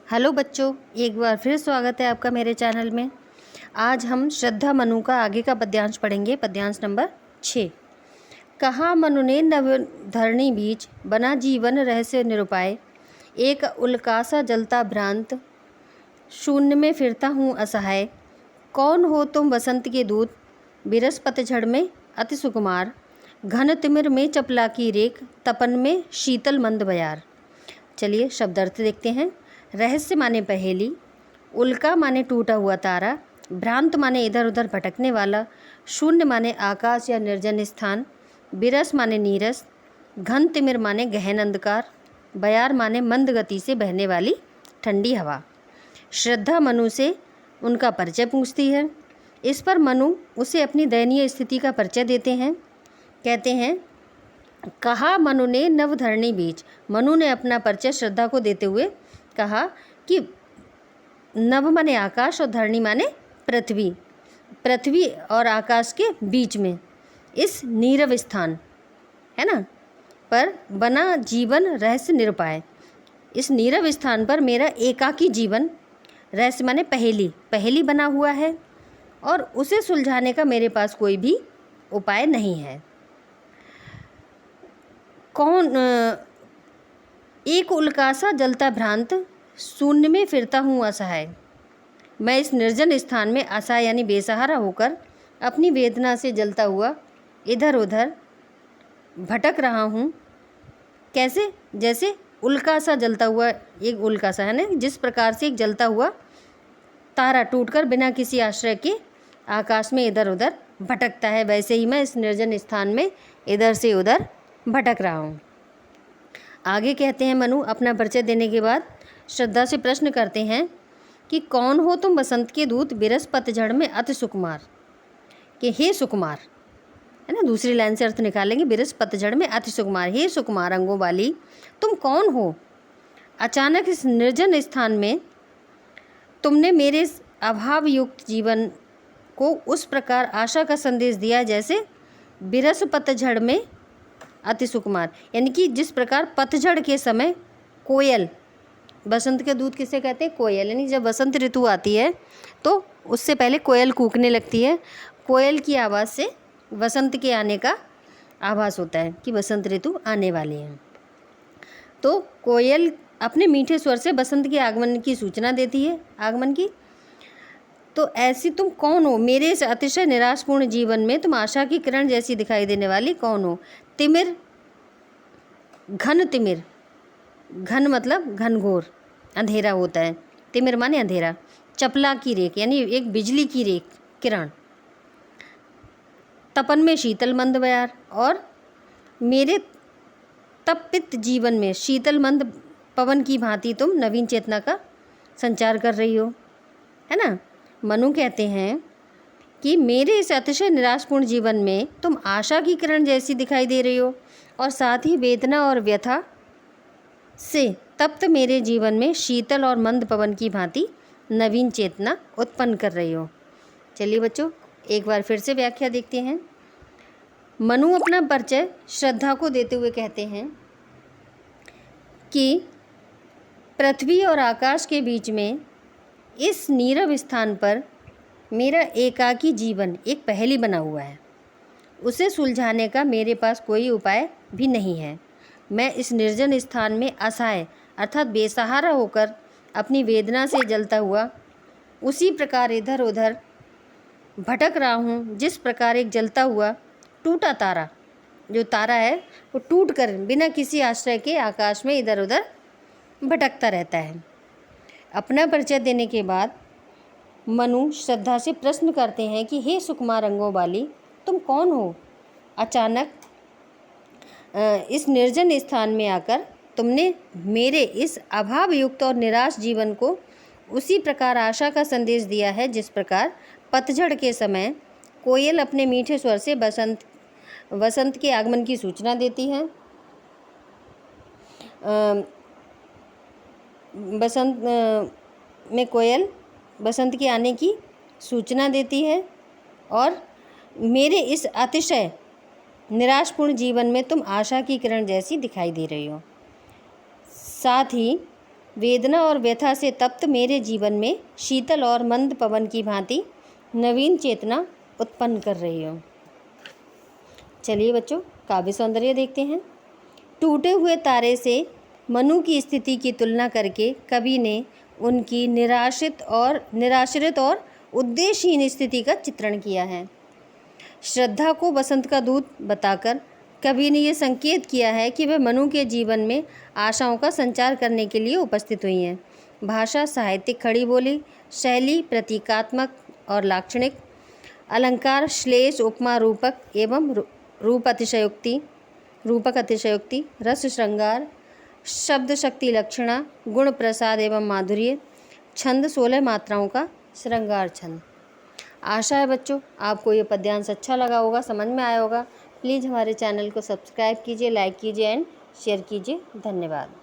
Hello बच्चों, एक बार फिर स्वागत है आपका मेरे चैनल में। आज हम श्रद्धा मनु का आगे का पद्यांश पढ़ेंगे। पद्यांश नंबर 6। कहा मनु ने नव धरणी बीच, बना जीवन रहस्य निरुपाय। एक उल्कासा जलता भ्रांत, शून्य में फिरता हूँ असहाय। कौन हो तुम वसंत के दूत, बिरस पतझड़ में अति सुकुमार। घन तिमिर में चपला की रेख, तपन में शीतल मंद बयार। चलिए शब्दार्थ देखते हैं। रहस्य माने पहेली, उल्का माने टूटा हुआ तारा, भ्रांत माने इधर उधर भटकने वाला, शून्य माने आकाश या निर्जन स्थान, बिरस माने नीरस, घन तिमिर माने गहन अंधकार, बयार माने मंद गति से बहने वाली ठंडी हवा। श्रद्धा मनु से उनका परिचय पूछती है। इस पर मनु उसे अपनी दयनीय स्थिति का परिचय देते हैं। कहते हैं, कहा मनु ने नवधरणी बीच। मनु ने अपना परिचय श्रद्धा को देते हुए कहा कि नव माने आकाश और धरणी माने पृथ्वी, पृथ्वी और आकाश के बीच में इस नीरव स्थान है ना पर बना जीवन रहस्य निरुपाय। इस नीरव स्थान पर मेरा एकाकी जीवन, रहस्य माने पहेली, पहेली बना हुआ है और उसे सुलझाने का मेरे पास कोई भी उपाय नहीं है। कौन एक उल्कासा जलता भ्रांत, शून्य में फिरता हूँ असहाय। मैं इस निर्जन स्थान में असहाय यानी बेसहारा होकर अपनी वेदना से जलता हुआ इधर उधर भटक रहा हूँ। कैसे? जैसे उल्कासा जलता हुआ, एक उल्कासा है ना, जिस प्रकार से एक जलता हुआ तारा टूटकर बिना किसी आश्रय के आकाश में इधर उधर भटकता है, वैसे ही मैं इस निर्जन स्थान में इधर से उधर भटक रहा हूँ। आगे कहते हैं, मनु अपना परिचय देने के बाद श्रद्धा से प्रश्न करते हैं कि कौन हो तुम वसंत के दूत, बिरस पतझड़ में अति सुकुमार। कि हे सुकुमार, है ना, दूसरी लाइन से अर्थ निकालेंगे। बिरस पतझड़ में अति सुकुमार, हे सुकुमार अंगों वाली तुम कौन हो। अचानक इस निर्जन स्थान में तुमने मेरे अभाव युक्त जीवन को उस प्रकार आशा का संदेश दिया जैसे बिरस पतझड़ में अति सुकुमार, यानी कि जिस प्रकार पतझड़ के समय कोयल, बसंत के दूत किसे कहते हैं? कोयल। यानी जब बसंत ऋतु आती है तो उससे पहले कोयल कूकने लगती है। कोयल की आवाज़ से वसंत के आने का आभास होता है कि बसंत ऋतु आने वाली है। तो कोयल अपने मीठे स्वर से बसंत के आगमन की सूचना देती है, आगमन की। तो ऐसी तुम कौन हो? मेरे इस अतिशय निराशपूर्ण जीवन में तुम आशा की किरण जैसी दिखाई देने वाली कौन हो? तिमिर, घन तिमिर, घन मतलब घनघोर अंधेरा होता है, तिमिर माने अंधेरा। चपला की रेख यानी एक बिजली की रेख, किरण। तपन में शीतल मंद बयार, और मेरे तपित जीवन में शीतल मंद पवन की भांति तुम नवीन चेतना का संचार कर रही हो, है ना। मनु कहते हैं कि मेरे इस अतिशय निराशपूर्ण जीवन में तुम आशा की किरण जैसी दिखाई दे रही हो और साथ ही वेदना और व्यथा से तप्त मेरे जीवन में शीतल और मंद पवन की भांति नवीन चेतना उत्पन्न कर रही हो। चलिए बच्चों, एक बार फिर से व्याख्या देखते हैं। मनु अपना परिचय श्रद्धा को देते हुए कहते हैं कि पृथ्वी और आकाश के बीच में इस नीरव स्थान पर मेरा एकाकी जीवन एक पहेली बना हुआ है। उसे सुलझाने का मेरे पास कोई उपाय भी नहीं है। मैं इस निर्जन स्थान में असहाय अर्थात बेसहारा होकर अपनी वेदना से जलता हुआ उसी प्रकार इधर उधर भटक रहा हूँ जिस प्रकार एक जलता हुआ टूटा तारा, जो तारा है वो टूट कर बिना किसी आश्रय के आकाश में इधर उधर भटकता रहता है। अपना परिचय देने के बाद मनु श्रद्धा से प्रश्न करते हैं कि हे सुकुमार अंगों वाली तुम कौन हो। अचानक इस निर्जन स्थान में आकर तुमने मेरे इस अभाव युक्त और निराश जीवन को उसी प्रकार आशा का संदेश दिया है जिस प्रकार पतझड़ के समय कोयल अपने मीठे स्वर से वसंत के आगमन की सूचना देती है। बसंत में कोयल बसंत के आने की सूचना देती है और मेरे इस अतिशय निराशपूर्ण जीवन में तुम आशा की किरण जैसी दिखाई दे रही हो। साथ ही वेदना और व्यथा से तप्त मेरे जीवन में शीतल और मंद पवन की भांति नवीन चेतना उत्पन्न कर रही हो। चलिए बच्चों, काव्य सौंदर्य देखते हैं। टूटे हुए तारे से मनु की स्थिति की तुलना करके कवि ने उनकी निराश्रित और उद्देश्यहीन स्थिति का चित्रण किया है। श्रद्धा को बसंत का दूत बताकर कवि ने यह संकेत किया है कि वह मनु के जीवन में आशाओं का संचार करने के लिए उपस्थित हुई हैं। भाषा साहित्यिक खड़ी बोली, शैली प्रतीकात्मक और लाक्षणिक, अलंकार श्लेष उपमा रूपक एवं रूपक अतिशयोक्ति, रस श्रृंगार, शब्द शक्ति लक्षणा, गुण प्रसाद एवं माधुर्य, छंद 16 मात्राओं का श्रृंगार छंद। आशा है बच्चों आपको ये पद्यांश अच्छा लगा होगा, समझ में आया होगा। प्लीज़ हमारे चैनल को सब्सक्राइब कीजिए, लाइक कीजिए एंड शेयर कीजिए। धन्यवाद।